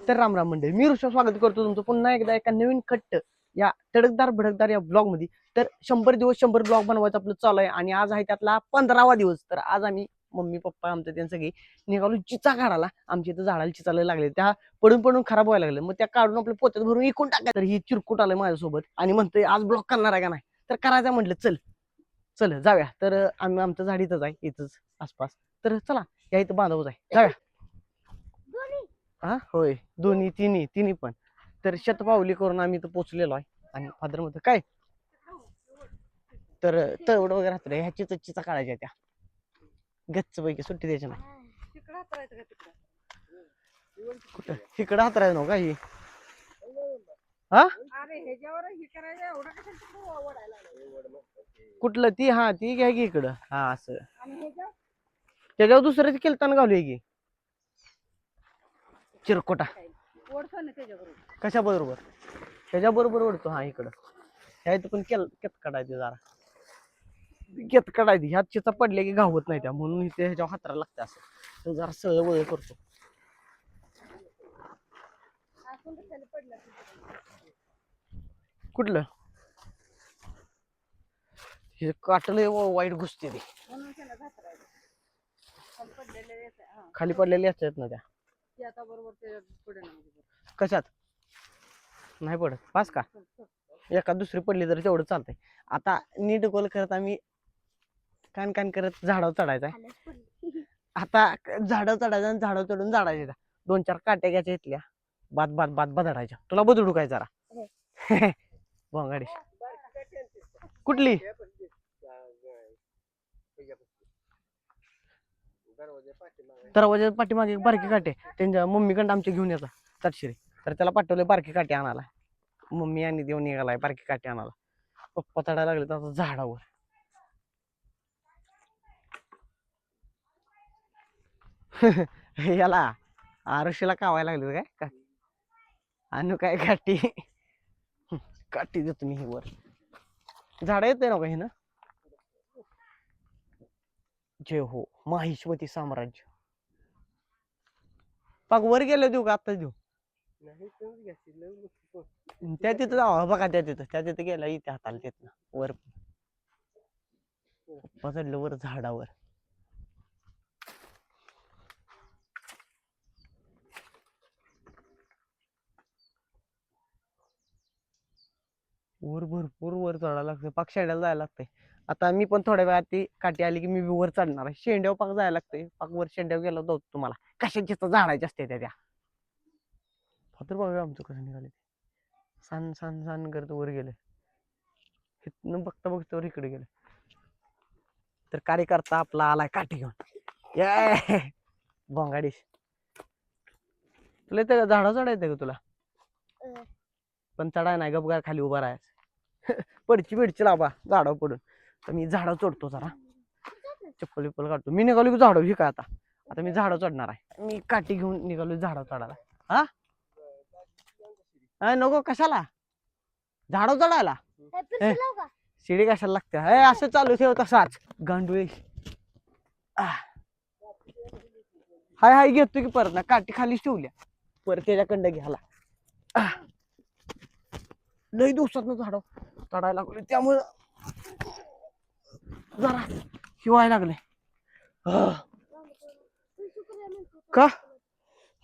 तर राम राम मंडळी, मी ऋषभ स्वागत करतो तुमचं पुन्हा एकदा एका नवीन खट्ट या तडकदार भडकदार या ब्लॉग मध्ये. तर 100 दिवस 100 ब्लॉग बनवायचं आपलं चालू आहे आणि आज आहे त्यातला 15वा दिवस. तर आज आम्ही मम्मी पप्पा आमचं त्यांचं सगळी निघालो चिचा काढायला. आमच्या इथं झाडाला चिचाला लागले, त्या पडून पडून खराब व्हायला लागले. मग त्या काढून आपल्या पोत्यात भरून इकून टाकाय. तर ही चिरकुट आलंय माझ्यासोबत आणि म्हणतोय आज ब्लॉग करणार आहे का नाही. तर करायचं म्हटलं, चल चल जाऊया. तर आम्ही आमचं झाड इथंच आहे, इथंच आसपास. तर चला या इथं बांधवच आहे, जाऊया. हा होय, दोन्ही तिन्ही तिन्ही पण. तर शतपावली करून आम्ही इथं पोचलेलो आहे. आणि फादर मध्ये काय तर तळवड वगैरे राहतो ह्या चिचा काढायच्या त्या गच्च पैकी सुट्टी द्यायची नाही. कुठं इकडं हातरायचं नव्ह का ही. हा कुठलं ती, हा ती घ्या की इकडं. हा असं त्याच्यावर दुसऱ्याच केलताना घालूया की चिरकोटा. कशा बरोबर त्याच्या बरोबर ओढतो. हा इकडं ह्या इथं पण केत काढायची जरा केत काढायची. ह्यात चिचा पडले की घावत नाही त्या, म्हणून इथे ह्याच्यावर हातरा लागते. असं तो जरा सळ वळ करतो. कुठलं हे काटलंय वाईट घुसते ते खाली पडलेले असतात ना त्या. कशात नाही पडत पास का, एका दुसरी पडली तरी तेवढं चालतंय. आता नीट गोल करत आम्ही कान कान करत झाडावर चढायचा. आता झाडं चढायचं आणि झाडं चढून झाडायच्या 2-4 काट्या घ्यायच्या इथल्या बाद बाद बाद बदडायच्या. तुला बदडू काय जरा भोंगाडी कुठली दरवाजा पाठीमागे बारकी काटे त्यांच्या मम्मीकडे आमच्या घेऊन येतात तटशिरी. तर त्याला पाठवले बारकी काटे आणायला. मम्मी आणि देऊन निघालाय बारकी काटे आणायला. पप्पा चढायला लागले तर झाडावर. याला आरुषीला कावायला लागले काय का आणू काय काठी. काठी देतो मी वर. झाड येते ना काही ना. जय हो माहिष्मती साम्राज्य. पाक वर गेलं देऊ का आत्ताच देऊ. त्या तिथं जावा बघा, त्या तिथं गेला इथे हाताला तिथं वर चढलं वर झाडावर. वर भरपूर वर चढायला लागतंय, पाक शेंड्याला जायला लागतंय. आता मी पण थोड्या वेळात ती काठी आली की मी वर चढणार आहे. शेंड्यावर पाक जायला लागतंय. पाक वर शेंड्यावर गेलो जाऊ तुम्हाला कशाची तर झाडायची असते त्या फादर बघा आमचं कसं निघाले. सान सान सान करत वर गेले. इथनं बघता बघता वर इकडे गेले. तर कार्यकर्ता आपला आलाय काठी घेऊन. ये भोंगाडीश तुला तर झाडा चढायचं का तुला. पण चढाय नाही, गपगार खाली उभा राहायचं. पडची बिडची लाभा झाडावर पडून. तर मी झाडावर चढतो जरा, चप्पल विप्पल काढतो. मी निघालो की झाडावर ही काय आता मी झाडावर चढणार आहे. मी काठी घेऊन निघालो झाडावर चढायला. हा नको कशाला झाडावर चढायला. शिडी कशाला लागते. असं चालू ठेव तसाच गांडुळे. हाय हाय घेतो की परत ना, काठी खालीच ठेवल्या परत त्याच्याकडं घ्यायला. लई दिवसात झाड चढायला लागले त्यामुळं जरा शिवायला लागले. का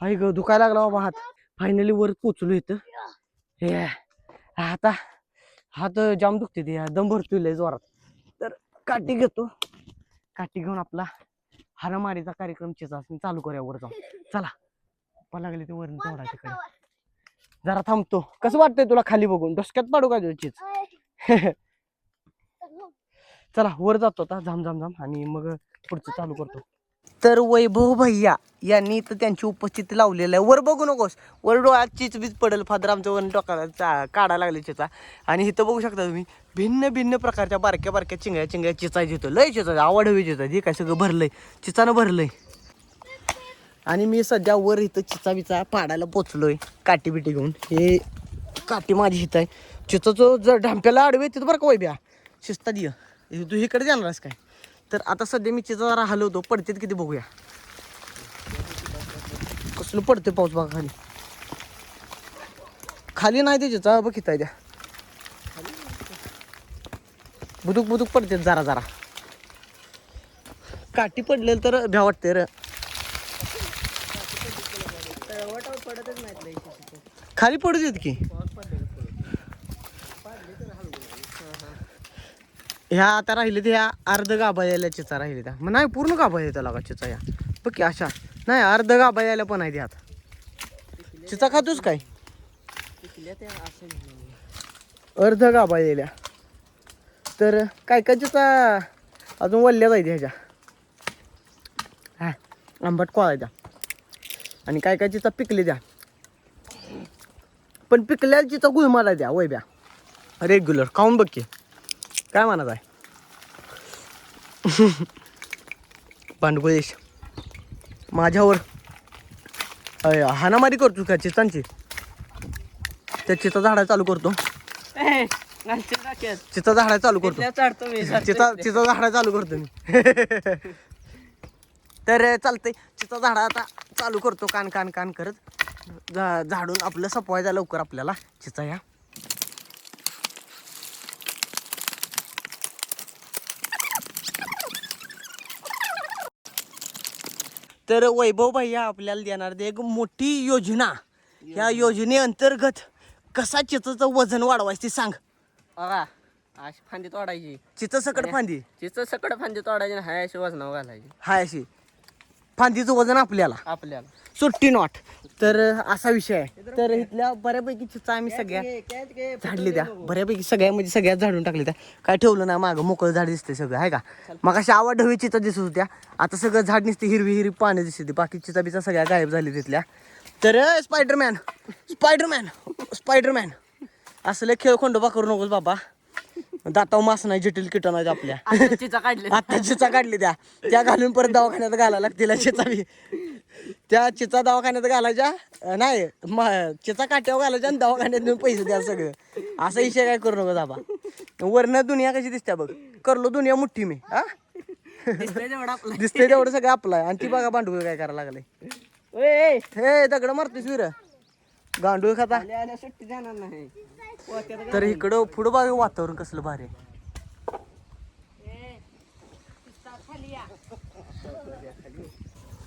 आई ग दुखायला लागला बाबा हात. फायनली वर पोचलो इथं. हे आता हात जाम दुखते ते, दम भरतोय लय जोरात. तर काठी घेतो, काठी घेऊन आपला हाणामारीचा कार्यक्रम चालू करूया वर जाऊन. चला पप्पा लागले ते वर तोडायचं तिकडे. जरा थांबतो. कसं वाटतंय तुला खाली बघून, डोसक्यात पाडू का तुझीच. चला वर जातो आता झाम झाम झाम आणि मग पुढचं चालू करतो. तर वैभव भैया यांनी तर त्यांची उपस्थिती लावलेली आहे. वर बघू नकोस, वर डोळ्यात चिचबीच पडेल. फादर आमचं वर डोक्याला काढायला लागले चिचा. आणि इथं बघू शकता तुम्ही भिन्न भिन्न प्रकारच्या बारक्या बारक्या चिंगळ्या चिचा घेतो. लय चिचा आवड हवी चिचा. हे काय सगळं भरलंय चिचानं भरलंय. आणि मी सध्या वर इथं चिचा बिचा पाडायला पोचलोय काठी बिटी घेऊन. हे काठी माझी हित आहे. चिचाचं जर ढांप्याला आडवे तिथं बरं का वैभ्या शिस्तात ये. तू इकडे जाणारस काय. तर आता सध्या मी चिचा जरा हलवतो, पडतेत किती बघूया. कसलं पडते पाऊस बघा खाली. खाली नाही ते चिचा बघित आहे त्या बुदुक बुदुक पडते जरा जरा काठी पडले तर भ्या वाटते र खाली पडू देत की ह्या आता राहिले ते ह्या अर्ध गाभा यायला चिचा राहिले त्या मग नाही पूर्ण गाभा येतो लागा चिचा या बघ की अशा नाही अर्ध गाभा यायला पण आहे त्यात चिचा खातोस काय अर्ध गाभा यायला तर काय काय चिचा अजून वल्ल्या जायचे ह्याच्या हा आंबट कोळायच्या आणि काय काय चिचा पिकले द्या पण पिकल्या चिचा गुळमाला द्या वैब्या रेग्युलर खाऊन बघ की काय म्हणत आहे पांडुपदेश माझ्यावर हाणामारी करतो का चिचांची त्या चिचा झाडा चालू करतो चिचा झाडा चालू करतो चिचा झाडा चालू करतो मी तर चालतंय चिचा झाडा आता चालू करतो कान कान कान करत झाडून आपलं सपवायचा लवकर आपल्याला चिचा या तर वैभव भैया आपल्याला देणार एक मोठी योजना या योजनेअंतर्गत कसा चिचाचं वजन वाढवायचं ते सांग बघा अशी फांदी तोडायची चिचा सकट फांदी चिचं सकड फांदी तोडायची आणि हाय अशी वजनावर घालायची हाय अशी फांदीचं वजन आपल्याला सुट्टी नॉट तर असा विषय आहे तर इथल्या बऱ्यापैकी चिचा आम्ही सगळ्या झाडली द्या बऱ्यापैकी सगळ्या म्हणजे सगळ्यात झाडून टाकली त्या काय ठेवलं नाही मागं मोकळं झाड दिसते सगळं आहे का मग अशा आवड ढवी चिचा दिसत होत्या आता सगळं झाड निसते हिरवी हिरवी पाणी दिसते बाकी चिचा बिचा सगळ्या गायब झाली तिथल्या तर स्पायडरमॅन स्पायडरमॅन स्पायडरमॅन असले खेळ खंडोबा करू नकोस बाबा दाताव मास नाही जटिल किट नाही आपल्या आता चिचा काढली त्या घालून परत दवाखान्यात घालायला लागतील चिचा बी त्या चिचा दवाखान्यात घालायच्या नाही चिचा काट्यावर घालायच्या आणि दवाखान्यात नेऊन पैसे द्या सगळं असा विषय काय करू नको बाबा वरनं दुनिया कशी दिसते बघ करलो दुनिया मुठ्ठी मी हा दिसतंय तेवढं सगळं आपलं आहे आणि ती बघा भांडूळ काय करायला लागले हे दगड मारतोस वीर गांडूळ खाता सुट्टी देणार नाही तर इकडं पुढं बघा वातावरण कसलं भारी आहे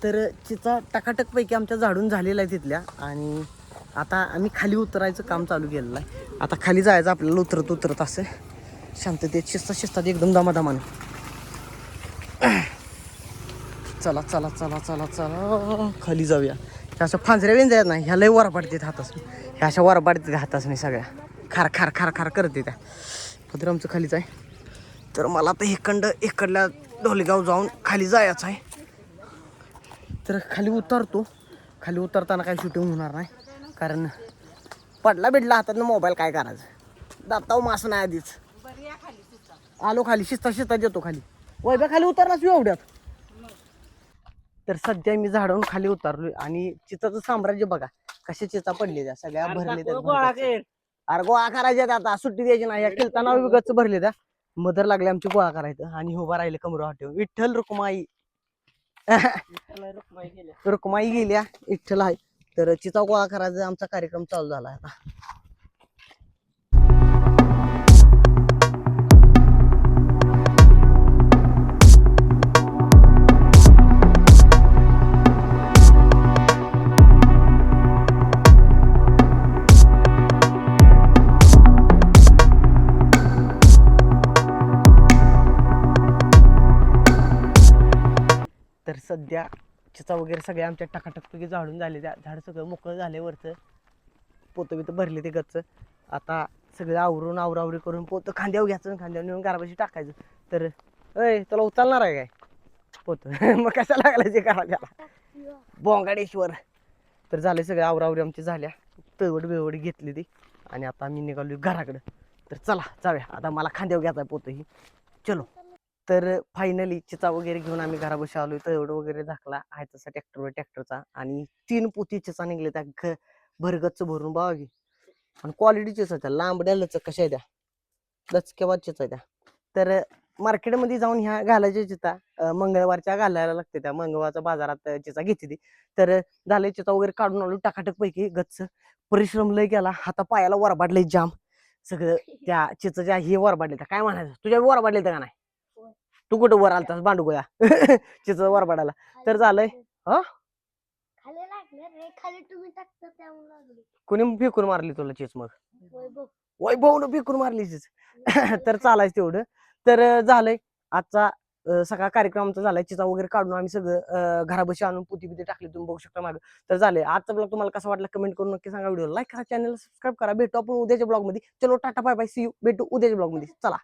तर चिचा टकाटक पैकी आमच्या झाडून झालेला आहे तिथल्या आणि आता आम्ही खाली उतरायचं काम चालू केलेलं आहे आता खाली जायचं आपल्याला उतरत उतरत असं शांततेत शिस्तात एकदम दमादमाने चला चला चला चला चला खाली जाऊया ह्या अशा फांजऱ्या वेंजऱ्या नाही ह्या लय वर पाडतात हातास ह्या अशा वर पाडतात हातास नाही सगळ्या खार खार खार खार करते त्या पत्र आमचं खालीच आहे तर मला आता इकडल्या ढोलेगाव जाऊन खाली जायचं आहे तर खाली उतरतो खाली उतरताना काही शूटिंग होणार नाही कारण पडला बिडला हातातनं मोबाईल काय करायचं दाताव मास नाही आधीच आलो खाली शिस्ता देतो खाली वैभ्या खाली उतरलाच एवढ्यात तर सध्या मी झाडावरून खाली उतरलोय आणि चिचाचं साम्राज्य बघा कशा चिचा पडले त्या सगळ्या भरले अरे गोळा करायच्या आता सुट्टी द्यायची नाही या किलताना गच्च भरले त्या मदर लागले आमची गोळा करायचं आणि उभा राहिले कमर हॉटेल विठ्ठल रुक्माई रुक्माई गेल्या विठ्ठल आहे तर चिचा गोळा करायचा आमचा कार्यक्रम चालू झाला आता तर सध्या चिचा वगैरे सगळे आमच्या टकाटकपैकी झाडून झाले त्या झाड सगळं मोकळं झाले वरचं पोतं बितं भरले ते गच्च आता सगळं आवरून आवरावरी करून पोतं खांद्यावर घ्यायचं खांद्यावर नेऊन गाराबाशी टाकायचं तर अय तुला उचलणार आहे काय पोतं मग कशा लागला जे करायला बोंगाडेश्वर तर झाले सगळं आवरावरी आमची झाल्या तळवड बिळवड घेतली ती आणि आता आम्ही निघालो घराकडं तर चला जाऊया आता मला खांद्यावर घ्यायचा पोतं ही चलो तर फायनली चिचा वगैरे घेऊन आम्ही घराबशी आलोय तळवड वगैरे झाकला आहे तसा ट्रॅक्टरचा आणि 3 पोती चिचा निघले त्या भरगच्च भरून बघा की आणि क्वालिटी चिचा त्या लांबड्या लचक कशा आहे त्या लचक्याबाद चिचा त्या तर मार्केटमध्ये जाऊन ह्या घालायच्या चिता मंगळवारच्या घालायला लागते त्या मंगळवारच्या बाजारात चिचा घेते ती तर झाले चिता वगैरे काढून आलो टाकाटक पैकी गच्च परिश्रम लय केला हाता पायाला वरबाडले जाम सगळं त्या चिचाच्या हे वरबाडले काय म्हणायचं तुझ्या वरबाडले का नाही तू कुठं वर आलतास बांडू गोया चिचा वरबाडाला तर झालंय हा खाली लागलं रे खाली तुम्ही टाकता त्यामुळे लागली कोणी फेकून मारली तुला चिच मग वैभव वैभवनं फेकून मारली चिच तर चालायचं तेवढं तर झालंय आजचा सगळा कार्यक्रम आमचा झालाय चिचा वगैरे काढून आम्ही सगळं घराबशी आणून पुती बिती टाकली तुम्ही बघू शकता मागं तर झाले आजचा ब्लॉग तुम्हाला कसा वाटला कमेंट करून नक्की सांगा व्हिडिओ लाईक करा चॅनल सबस्क्राईब करा भेटू आपण उद्याच्या ब्लॉग मध्ये चलो tata bye bye see you भेटू उद्याच्या ब्लॉग मध्ये चला